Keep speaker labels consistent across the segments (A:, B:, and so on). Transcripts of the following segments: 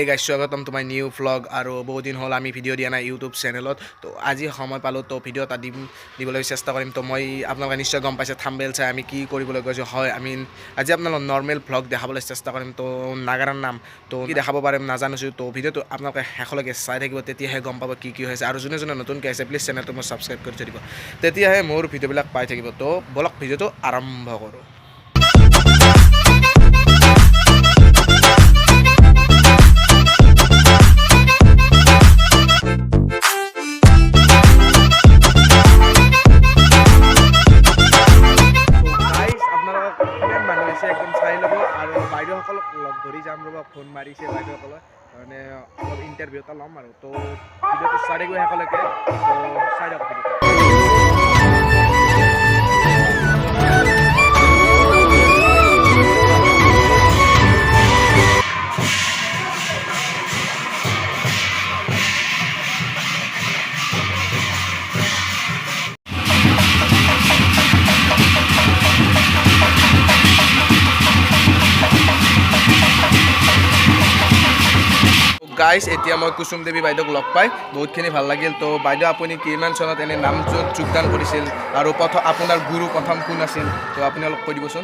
A: Hey guys, welcome to my new vlog. আৰু বহুত দিন হ'ল আমি ভিডিঅ' দিয়া নাই ইউটিউব চেনেলত তো আজি সময় পালোঁ তো ভিডিঅ' এটা দিবলৈ চেষ্টা কৰিম তো মই আপোনালোকে নিশ্চয় গম পাইছে থাম্বনেইল চাই আমি কি কৰিবলৈ গৈছোঁ হয় আমি আজি আপোনালোকক নৰ্মেল ভ্লগ দেখাবলৈ চেষ্টা কৰিম তো নাগাৰাৰ নাম তো কি দেখাব পাৰিম নাজানিছোঁ তো ভিডিঅ'টো আপোনালোকে শেষলৈকে চাই থাকিব তেতিয়াহে গম পাব কি কি হৈছে আৰু যোনে যোনে নতুনকৈ আছে প্লিজ চেনেলটো মই ছাবস্ক্ৰাইব কৰি থৈ দিব তেতিয়াহে মোৰ ভিডিঅ'বিলাক পাই থাকিব তো বলক ভিডিঅ'টো আৰম্ভ কৰোঁ একদম চাই ল'ব আৰু বাইদেউসকলক লগ ধৰি যাম ৰ'ব ফোন মাৰিছে বাইদেউসকলে মানে অলপ ইণ্টাৰভিউ এটা ল'ম আৰু তো ভিডিঅ'টো চাই থাকিব শেষলৈকে তো চাই দিয়ক গাইজ এতিয়া মই কুসুম দেৱী বাইদেউক লগ পাই বহুতখিনি ভাল লাগিল তো বাইদেউ আপুনি কিমান চনত এনে নামত যোগদান কৰিছিল আৰু আপোনাৰ গুৰু প্ৰথম কোন আছিল তো আপুনি অলপ কৈ দিবচোন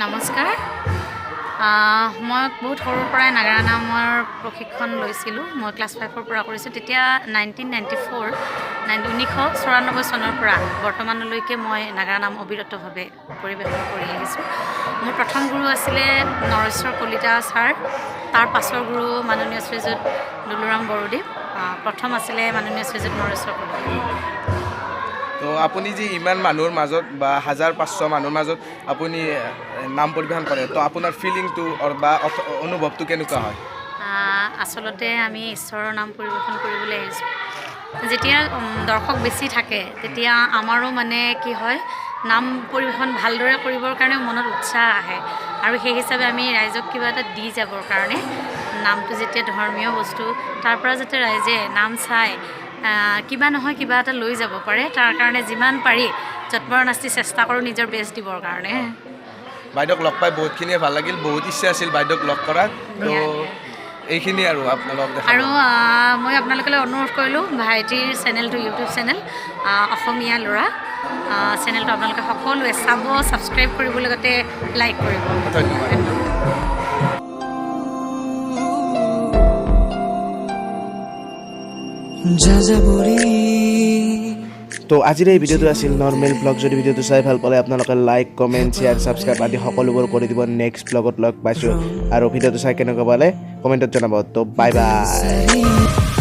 B: নমস্কাৰ মই বহুত সৰুৰ পৰাই নাগাৰা নামৰ প্ৰশিক্ষণ লৈছিলোঁ মই ক্লাছ 5ৰ পৰা কৰিছোঁ তেতিয়া 1994 চনৰ পৰা বৰ্তমানলৈকে মই নাগাৰা নাম অবিৰতভাৱে পৰিৱেশন কৰি আহিছোঁ মোৰ প্ৰথম গুৰু আছিলে নৰেশ্বৰ কলিতা ছাৰ তাৰ পাছৰ গুৰু মাননীয় শ্ৰীযুত দুলুৰাম বৰদেৱ প্ৰথম আছিলে মাননীয় শ্ৰীযুত নৰেশ্বৰ কলিতা
A: তো আপুনি যে ইমান মানুহৰ মাজত বা 1500 মানুহৰ মাজত আপুনি নাম পৰিৱেশন কৰে তো আপোনাৰ ফিলিংটো বা অনুভৱটো কেনেকুৱা হয়
B: আচলতে আমি ঈশ্বৰৰ নাম পৰিৱেশন কৰিবলৈ আহিছোঁ যেতিয়া দৰ্শক বেছি থাকে তেতিয়া আমাৰো মানে কি হয় নাম পৰিৱেশন ভালদৰে কৰিবৰ কাৰণে মনত উৎসাহ আহে আৰু সেই হিচাপে আমি ৰাইজক কিবা এটা দি যাবৰ কাৰণে নামটো যেতিয়া ধৰ্মীয় বস্তু তাৰ পৰা যাতে ৰাইজে নাম চাই কিবা নহয় কিবা এটা লৈ যাব পাৰে তাৰ কাৰণে যিমান পাৰি যৎপৰোনাস্তি চেষ্টা কৰোঁ নিজৰ বেষ্ট দিবৰ কাৰণে
A: বাইদেউক লগ পাই বহুতখিনিয়ে ভাল লাগিল বহুত ইচ্ছা আছিল বাইদেউক লগ কৰাৰ তো এইখিনি আৰু আপোনালোক
B: আৰু মই আপোনালোকলৈ অনুৰোধ কৰিলোঁ ভাইটিৰ চেনেলটো ইউটিউব চেনেল অসমীয়া লৰা চেনেলটো আপোনালোকে সকলোৱে চাব ছাবস্ক্ৰাইব কৰিব লগতে লাইক কৰিব
A: ধন্যবাদ তো আজিৰ এই ভিডিঅ'টো আছিল নৰ্মেল ব্লগ যদি ভিডিঅ'টো চাই ভাল পালে আপোনালোকে লাইক কমেণ্ট শ্বেয়াৰ ছাবস্ক্ৰাইব আদি সকলোবোৰ কৰি দিব নেক্সট ব্লগত লগ পাইছোঁ আৰু ভিডিঅ'টো চাই কেনেকুৱা পালে কমেণ্টত জনাব তো বাই বাই